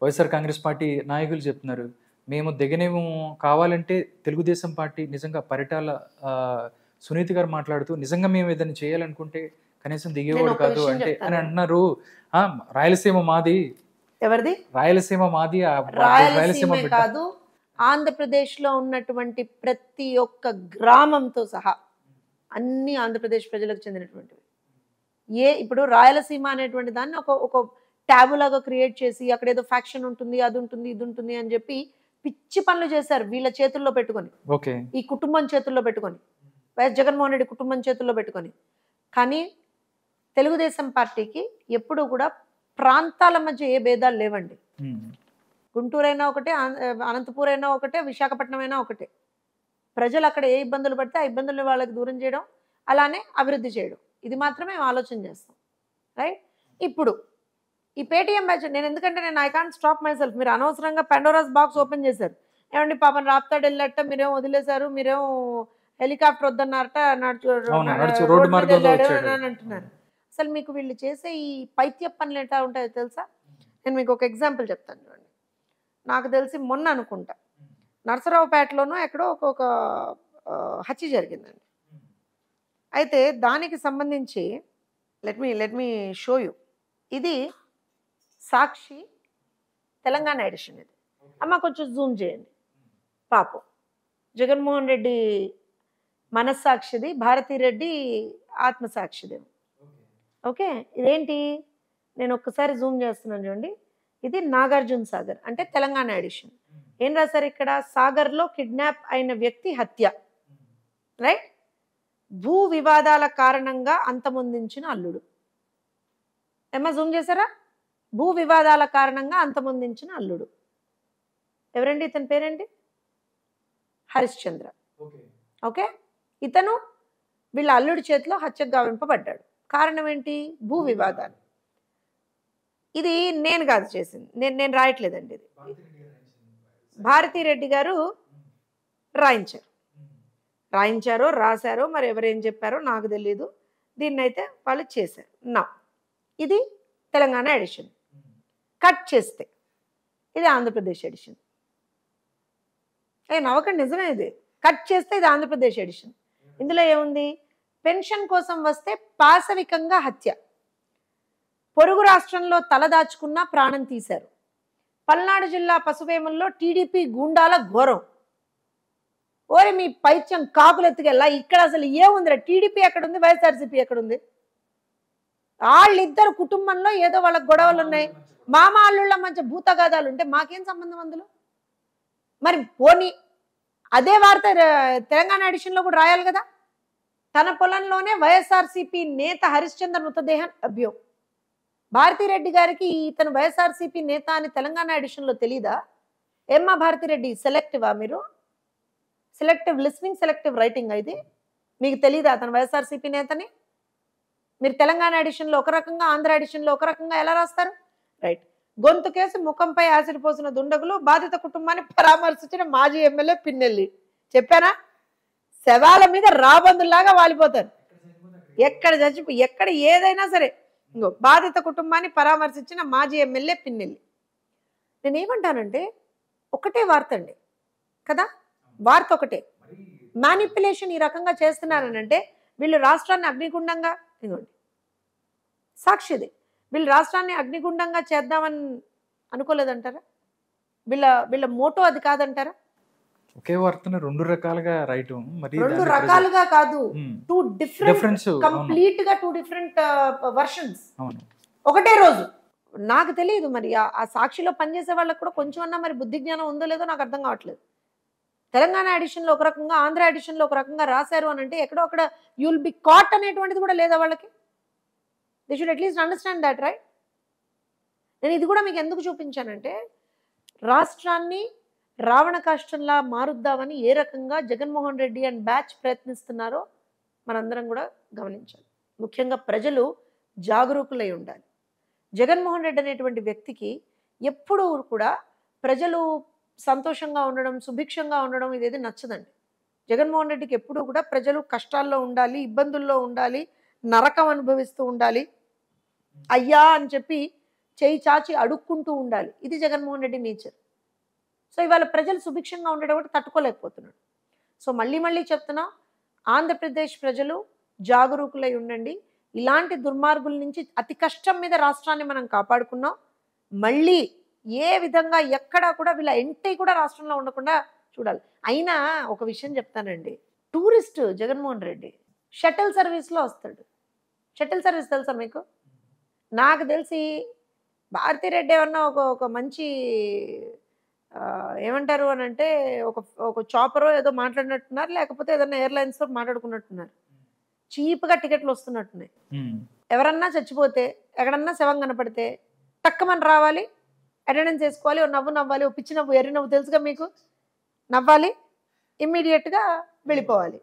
YSR Congress party నాయకులు చెప్తున్నారు. మేము దిగనేమో కావాలంటే తెలుగుదేశం పార్టీ నిజంగా పరిటాల సునీత గారు మాట్లాడుతూ నిజంగా మేము ఏదైనా చేయాలనుకుంటే కనీసం నేను దిగేవాడు ఒక కాదు విషయం అంటే అని చెప్తాను. అంటున్నారు. రాయలసీమ మాది, ఎవరిది? రాయలసీమ మాది, రాయలసీమ రాయలసీమే బిడ్డ. కాదు, ఆంధ్రప్రదేశ్లో ఉన్నటువంటి ప్రతి ఒక్క గ్రామంతో సహా అన్ని ఆంధ్రప్రదేశ్ ప్రజలకు చెందినటువంటివి. ఇప్పుడు రాయలసీమ అనేటువంటి దాన్ని ఒక ఒక ట్యాబు లాగా క్రియేట్ చేసి అక్కడ ఏదో ఫ్యాక్షన్ ఉంటుంది, అది ఉంటుంది, ఇది ఉంటుంది అని చెప్పి పిచ్చి పనులు చేశారు వీళ్ళ చేతుల్లో పెట్టుకొని, ఓకే. ఈ కుటుంబం చేతుల్లో పెట్టుకొని, వైఎస్ జగన్మోహన్ రెడ్డి కుటుంబం చేతుల్లో పెట్టుకొని. కానీ తెలుగుదేశం పార్టీకి ఎప్పుడు కూడా ప్రాంతాల మధ్య ఏ భేదాలు లేవండి. గుంటూరు అయినా ఒకటే, అనంతపూర్ అయినా ఒకటే, విశాఖపట్నం అయినా ఒకటే. ప్రజలు అక్కడ ఏ ఇబ్బందులు పడితే ఆ ఇబ్బందుల్ని వాళ్ళకి దూరం చేయడం, అలానే అభివృద్ధి చేయడం, ఇది మాత్రమే మేము ఆలోచన చేస్తాం. రైట్. ఇప్పుడు ఈ పేటీఎం బ్యాచ్ నేను I can't stop my self. మీరు అనవసరంగా పెండోరాస్ బాక్స్ ఓపెన్ చేశారు. ఏమండి పాపం రాప్తాడు వెళ్ళట, మీరేమో వదిలేశారు, మీరేమో హెలికాప్టర్ వద్దన్నారట, రోడ్డు మీద వెళ్ళాడు అని అంటున్నారు. అసలు మీకు వీళ్ళు చేసే ఈ పైత్య పనులు ఎట్లా ఉంటాయో తెలుసా? నేను మీకు ఒక ఎగ్జాంపుల్ చెప్తాను చూడండి. నాకు తెలిసి మొన్న అనుకుంటా నరసరావుపేటలోనూ ఎక్కడో ఒక హత్య జరిగిందండి. అయితే దానికి సంబంధించి లెట్ మీ షో యూ. ఇది సాక్షి తెలంగాణ ఎడిషన్. ఇది అమ్మ కొంచెం జూమ్ చేయండి. పాపం జగన్మోహన్ రెడ్డి మనస్సాక్షిది, భారతీరెడ్డి ఆత్మసాక్షిది. ఓకే, ఇదేంటి? నేను ఒక్కసారి జూమ్ చేస్తున్నాను చూడండి. ఇది నాగార్జున సాగర్ అంటే తెలంగాణ ఎడిషన్. ఏం రాశారు ఇక్కడ? సాగర్లో కిడ్నాప్ అయిన వ్యక్తి హత్య. రైట్. భూ వివాదాల కారణంగా అంతమొందించిన అల్లుడు. ఏమన్నా జూమ్ చేశారా? భూ వివాదాల కారణంగా అంతమొందించిన అల్లుడు. ఎవరండి ఇతని పేరేంటి? హరిశ్చంద్ర. ఓకే, ఇతను వీళ్ళ అల్లుడి చేతిలో హత్యకు గావింపబడ్డాడు. కారణం ఏంటి? భూ వివాదాలు. ఇది నేను కాదు చేసింది, నేను రాయట్లేదండి. ఇది భారతీరెడ్డి గారు రాయించారో రాశారో మరి ఎవరేం చెప్పారో నాకు తెలీదు. దీన్నైతే వాళ్ళు చేశారు. నా ఇది తెలంగాణ ఎడిషన్. కట్ చేస్తే ఇది ఆంధ్రప్రదేశ్ ఎడిషన్. నవ్వకండి, నిజమే. ఇది కట్ చేస్తే ఇది ఆంధ్రప్రదేశ్ ఎడిషన్. ఇందులో ఏముంది? పెన్షన్ కోసం వస్తే పాశవికంగా హత్య, పొరుగు రాష్ట్రంలో తలదాచుకున్న ప్రాణం తీశారు, పల్నాడు జిల్లా పసువేముల్లో టీడీపీ గూండాల ఘోరం. ఓరే మీ పైత్యం కాకులెత్తుకెళ్ళా. ఇక్కడ అసలు ఏముందిరా? టీడీపీ ఎక్కడుంది, వైఎస్ఆర్సీపీ ఎక్కడుంది? వాళ్ళిద్దరు కుటుంబంలో ఏదో వాళ్ళకి గొడవలు ఉన్నాయి, మామ అల్లుళ్ళ మధ్య భూతగాదాలు ఉంటే మాకేం సంబంధం అందులో? మరి పోనీ అదే వార్త తెలంగాణ ఎడిషన్లో కూడా రాయాలి కదా. తన పొలంలోనే వైఎస్ఆర్సీపీ నేత హరిశ్చంద్ర మృతదేహం అభ్యం. భారతీరెడ్డి గారికి ఇతను వైఎస్ఆర్సీపీ నేత అని తెలంగాణ ఎడిషన్లో తెలీదా? ఏమ్మా భారతీరెడ్డి, సెలెక్టివా మీరు? Selective listening, selective writing. ఇది మీకు తెలీదా అతను వైఎస్ఆర్సీపీ నేతని? మీరు తెలంగాణ ఎడిషన్లో ఒక రకంగా, ఆంధ్ర ఎడిషన్లో ఒక రకంగా ఎలా రాస్తారు? రైట్. గొంతు కేసు ముఖంపై యాసిడ్ పోసిన దుండగులు, బాధిత కుటుంబాన్ని పరామర్శించిన మాజీ ఎమ్మెల్యే పిన్నెల్లి. చెప్పానా? శవాల మీద రాబందుల్లాగా వాలిపోతారు. ఎక్కడ ఏదైనా సరే. ఇంకో బాధిత కుటుంబాన్ని పరామర్శించిన మాజీ ఎమ్మెల్యే పిన్నెల్లి. నేనేమంటానంటే ఒకటే వార్త అండి కదా, వార్త ఒకటే. మ్యానిపులేషన్ ఈ రకంగా చేస్తున్నారనంటే వీళ్ళు రాష్ట్రాన్ని అగ్నిగుండంగా, ఇదిగోండి సాక్షిది, వీళ్ళు రాష్ట్రాన్ని అగ్నిగుండంగా చేద్దామని అనుకోలేదంటారా? వీళ్ళ మోటో అది కాదంటారా? ఒకే వార్తను రెండు రకాలుగా రాయటం, మరి రెండు రకాలుగా కాదు, టూ డిఫరెంట్, కంప్లీట్ గా టూ డిఫరెంట్ వర్షన్స్ ఒకటే రోజు. నాకు తెలియదు మరి ఆ సాక్షిలో పనిచేసే వాళ్ళకి కూడా కొంచెం అన్నా మరి బుద్ధి జ్ఞానం ఉందో లేదో నాకు అర్థం కావట్లేదు. తెలంగాణ ఎడిషన్లో ఒక రకంగా, ఆంధ్ర ఎడిషన్లో ఒక రకంగా రాశారు అని అంటే ఎక్కడో అక్కడ యుల్ బి కాట్ అనేటువంటిది కూడా లేదా వాళ్ళకి? They should at least understand that, right? నేను ఇది కూడా మీకు ఎందుకు చూపించానంటే రాష్ట్రాన్ని రావణ కాష్టంలా మారుద్దామని ఏ రకంగా జగన్మోహన్ రెడ్డి అండ్ బ్యాచ్ ప్రయత్నిస్తున్నారో మనందరం కూడా గమనించాలి. ముఖ్యంగా ప్రజలు జాగరూకులై ఉండాలి. జగన్మోహన్ రెడ్డి అనేటువంటి వ్యక్తికి ఎప్పుడూ కూడా ప్రజలు సంతోషంగా ఉండడం, సుభిక్షంగా ఉండడం ఇదేది నచ్చదండి. జగన్మోహన్ రెడ్డికి ఎప్పుడూ కూడా ప్రజలు కష్టాల్లో ఉండాలి, ఇబ్బందుల్లో ఉండాలి, నరకం అనుభవిస్తూ ఉండాలి, అయ్యా అని చెప్పి చేయి చాచి అడుక్కుంటూ ఉండాలి. ఇది జగన్మోహన్ రెడ్డి నేచర్. సో ఇవాళ ప్రజలు సుభిక్షంగా ఉండడం కూడా తట్టుకోలేకపోతున్నాడు. సో మళ్ళీ మళ్ళీ చెప్తున్నా, ఆంధ్రప్రదేశ్ ప్రజలు జాగరూకులై ఉండండి. ఇలాంటి దుర్మార్గుల నుంచి అతి కష్టం మీద రాష్ట్రాన్ని మనం కాపాడుకున్నాం. మళ్ళీ ఏ విధంగా ఎక్కడా కూడా వీళ్ళ ఎంటీ కూడా రాష్ట్రంలో ఉండకుండా చూడాలి. అయినా ఒక విషయం చెప్తానండి, టూరిస్ట్ జగన్మోహన్ రెడ్డి షటిల్ సర్వీస్లో వస్తాడు. షటిల్ సర్వీస్ తెలుసా మీకు? నాకు తెలిసి భారతిరెడ్డి ఏమన్నా ఒక మంచి ఏమంటారు అని అంటే ఒక చాపరో ఏదో మాట్లాడినట్టున్నారు, లేకపోతే ఏదన్నా ఎయిర్లైన్స్తో మాట్లాడుకున్నట్టున్నారు. చీప్గా టికెట్లు వస్తున్నట్టున్నాయి. ఎవరన్నా చచ్చిపోతే, ఎక్కడన్నా శవం కనపడితే టక్కమని రావాలి, అటెండెన్స్ వేసుకోవాలి, ఓ నవ్వు నవ్వాలి, ఓ పిచ్చి నవ్వు, ఎర్రి నవ్వు తెలుసుగా మీకు, నవ్వాలి, ఇమ్మీడియట్గా వెళ్ళిపోవాలి.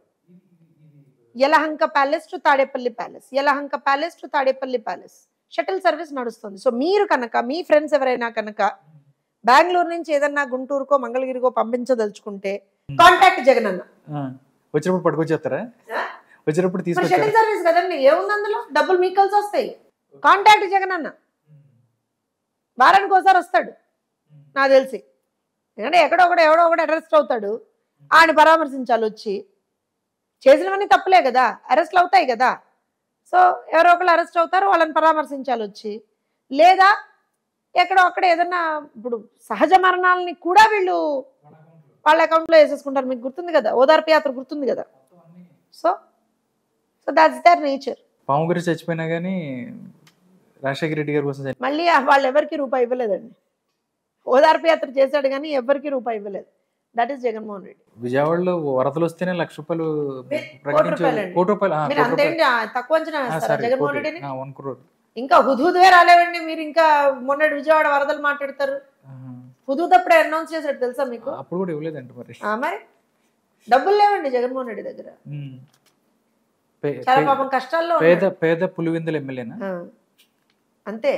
Yelahanka palace to Tadepalli palace, Yelahanka palace to Tadepalli palace shuttle service నడుస్తుంది. సో మీరు కనుక మీ ఫ్రెండ్స్ ఎవరైనా కనుక బెంగళూరు నుంచి ఏదన్నా గుంటూరుకో మంగళగిరికో పంపించదలుచుకుంటే కాంటాక్ట్ జగన్ అన్న. వచ్చినప్పుడు పట్టుకొచ్చేస్తారా? వచ్చినప్పుడు తీసుకొచ్చి షటిల్ సర్వీస్ కదండి, ఏముంది అందులో, డబ్బులు మీకు కలిసి వస్తాయి. కాంటాక్ట్ జగన్ అన్న వారానికి ఒకసారి వస్తాడు నాకు తెలిసి. ఎందుకంటే ఎవడో ఒకడు అరెస్ట్ అవుతాడు, ఆయన పరామర్శించాలి వచ్చి. చేసినవన్నీ తప్పులే కదా, అరెస్ట్లు అవుతాయి కదా. సో ఎవరో ఒకళ్ళు అరెస్ట్ అవుతారు, వాళ్ళని పరామర్శించాలి వచ్చి. లేదా ఎక్కడో అక్కడ ఏదన్నా, ఇప్పుడు సహజ మరణాలని కూడా వీళ్ళు వాళ్ళ అకౌంట్లో వేసేసుకుంటారు. మీకు గుర్తుంది కదా, ఓదార్పు యాత్ర గుర్తుంది కదా. So that's their nature. పాము గురించి చచ్చిపోయినా కానీ రాజశేఖర రెడ్డి గారి కోసం మళ్ళీ వాళ్ళు ఎవరికి రూపాయి ఇవ్వలేదండి. ఓదార్పు యాత్ర చేశాడు కానీ ఎవరికి రూపాయి ఇవ్వలేదు. That is Jaganmohan Reddy. విజయవాడలో వరదలు వస్తేనే ₹1,00,000 రూపాయలు. మీరు అంతేంటి తక్కువ అంచనా వేస్తారా జగన్మోహన్ రెడ్డిని? 1 crore. ఇంకా హుదూదువే రాలేవండి. మీరు ఇంకా మొన్నటి విజయవాడ వరదలు మాట్లాడతారు. హుదూద్ అప్పుడే అనౌన్స్ చేశాడు తెలుసా మీకు? అప్పుడు కూడా ఇవ్వలేదండి మరి. మరి డబ్బులు లేవండి జగన్మోహన్ రెడ్డి దగ్గర. చాలా పాపం కష్టాల్లో పేద పులివెందుల ఎమ్మెల్యేనా అంతే.